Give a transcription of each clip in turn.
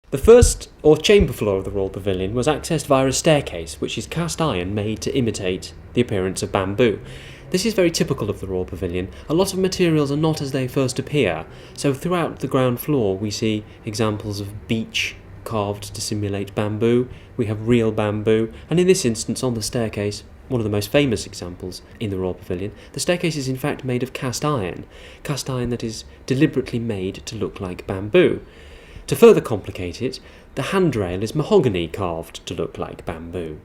The first, or chamber floor of the Royal Pavilion, was accessed via a staircase, which is cast iron made to imitate the appearance of bamboo. This is very typical of the Royal Pavilion. A lot of materials are not as they first appear, so throughout the ground floor we see examples of beech carved to simulate bamboo, we have real bamboo, and in this instance on the staircase, one of the most famous examples in the Royal Pavilion, the staircase is in fact made of cast iron that is deliberately made to look like bamboo. To further complicate it, the handrail is mahogany carved to look like bamboo.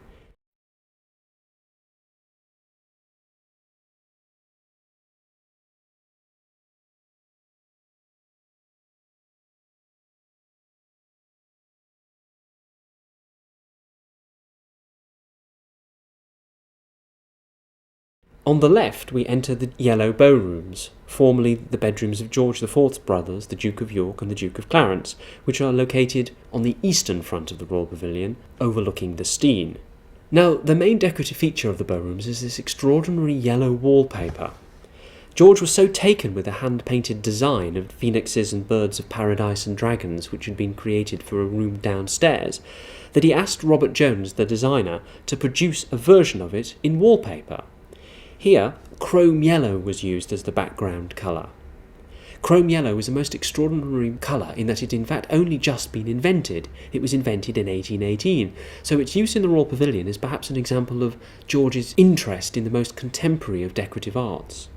On the left we enter the yellow bow rooms, formerly the bedrooms of George IV's brothers, the Duke of York and the Duke of Clarence, which are located on the eastern front of the Royal Pavilion, overlooking the Steyne. Now, the main decorative feature of the bow rooms is this extraordinary yellow wallpaper. George was so taken with the hand-painted design of phoenixes and birds of paradise and dragons which had been created for a room downstairs, that he asked Robert Jones, the designer, to produce a version of it in wallpaper. Here, chrome yellow was used as the background colour. Chrome yellow is a most extraordinary colour in that it in fact only just been invented. It was invented in 1818, so its use in the Royal Pavilion is perhaps an example of George's interest in the most contemporary of decorative arts.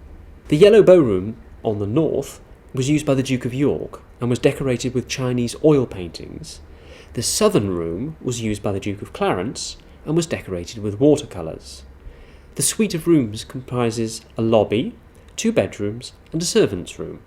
The yellow bow room on the north was used by the Duke of York and was decorated with Chinese oil paintings. The southern room was used by the Duke of Clarence and was decorated with watercolours. The suite of rooms comprises a lobby, 2 bedrooms and a servants' room.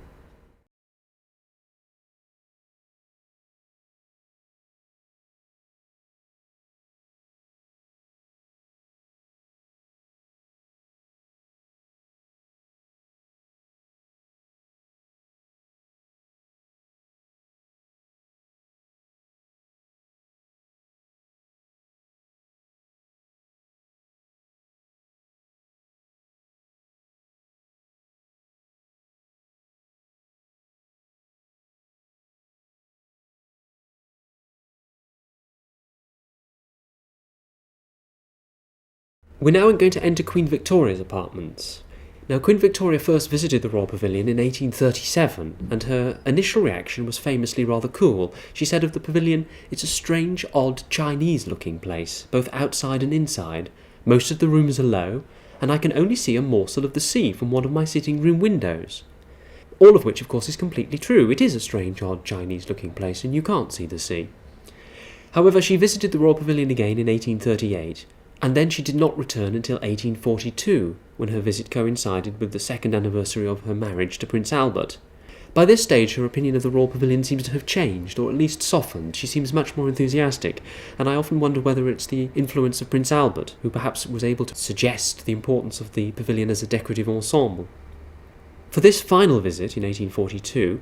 We're now going to enter Queen Victoria's apartments. Now, Queen Victoria first visited the Royal Pavilion in 1837, and her initial reaction was famously rather cool. She said of the pavilion, "It's a strange, odd, Chinese-looking place, both outside and inside. Most of the rooms are low, and I can only see a morsel of the sea from one of my sitting-room windows." All of which, of course, is completely true. It is a strange, odd, Chinese-looking place, and you can't see the sea. However, she visited the Royal Pavilion again in 1838, and then she did not return until 1842, when her visit coincided with the second anniversary of her marriage to Prince Albert. By this stage, her opinion of the Royal Pavilion seems to have changed, or at least softened. She seems much more enthusiastic, and I often wonder whether it's the influence of Prince Albert, who perhaps was able to suggest the importance of the pavilion as a decorative ensemble. For this final visit in 1842,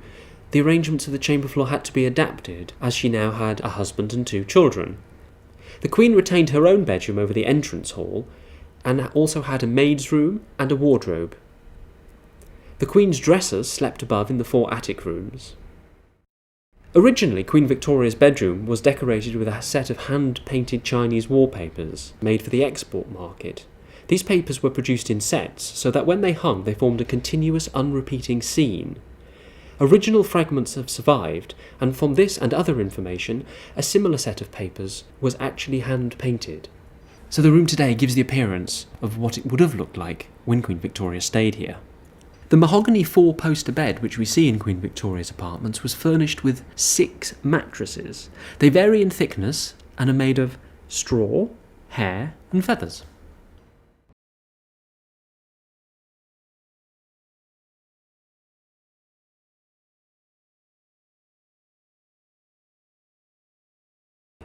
the arrangements of the chamber floor had to be adapted, as she now had a husband and 2 children. The Queen retained her own bedroom over the entrance hall, and also had a maid's room and a wardrobe. The Queen's dressers slept above in the 4 attic rooms. Originally, Queen Victoria's bedroom was decorated with a set of hand-painted Chinese wallpapers made for the export market. These papers were produced in sets, so that when they hung they formed a continuous, unrepeating scene. Original fragments have survived, and from this and other information, a similar set of papers was actually hand-painted. So the room today gives the appearance of what it would have looked like when Queen Victoria stayed here. The mahogany 4-poster bed which we see in Queen Victoria's apartments was furnished with 6 mattresses. They vary in thickness and are made of straw, hair and feathers.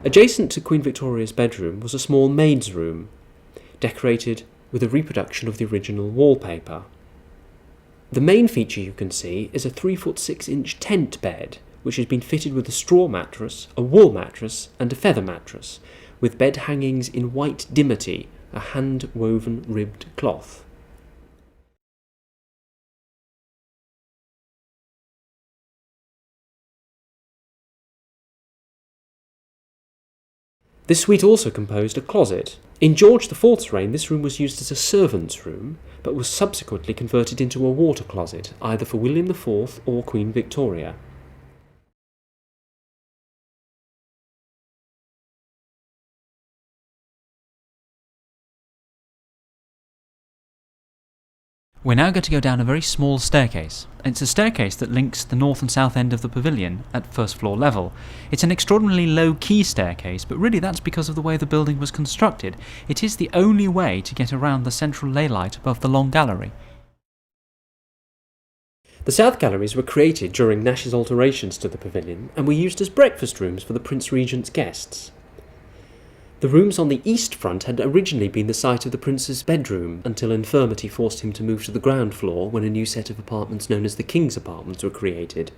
Adjacent to Queen Victoria's bedroom was a small maid's room, decorated with a reproduction of the original wallpaper. The main feature you can see is a 3-foot 6-inch tent bed, which has been fitted with a straw mattress, a wool mattress and a feather mattress, with bed hangings in white dimity, a hand-woven ribbed cloth. This suite also composed a closet. In George IV's reign, this room was used as a servant's room, but was subsequently converted into a water closet, either for William IV or Queen Victoria. We're now going to go down a very small staircase. It's a staircase that links the north and south end of the pavilion at first floor level. It's an extraordinarily low-key staircase, but really that's because of the way the building was constructed. It is the only way to get around the central laylight above the long gallery. The south galleries were created during Nash's alterations to the pavilion and were used as breakfast rooms for the Prince Regent's guests. The rooms on the east front had originally been the site of the Prince's bedroom until infirmity forced him to move to the ground floor when a new set of apartments known as the King's Apartments were created.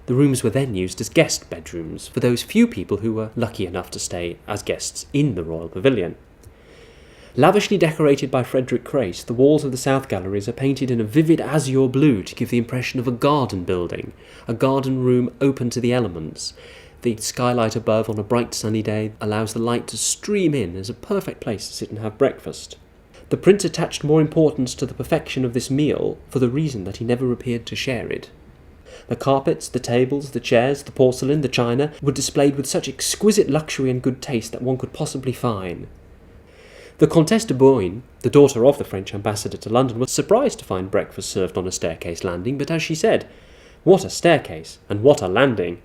The rooms were then used as guest bedrooms for those few people who were lucky enough to stay as guests in the Royal Pavilion. Lavishly decorated by Frederick Crace, the walls of the south galleries are painted in a vivid azure blue to give the impression of a garden building, a garden room open to the elements. The skylight above on a bright sunny day allows the light to stream in as a perfect place to sit and have breakfast. The Prince attached more importance to the perfection of this meal for the reason that he never appeared to share it. The carpets, the tables, the chairs, the porcelain, the china were displayed with such exquisite luxury and good taste that one could possibly fine. The Comtesse de Boyne, the daughter of the French ambassador to London, was surprised to find breakfast served on a staircase landing, but as she said, "What a staircase, and what a landing!"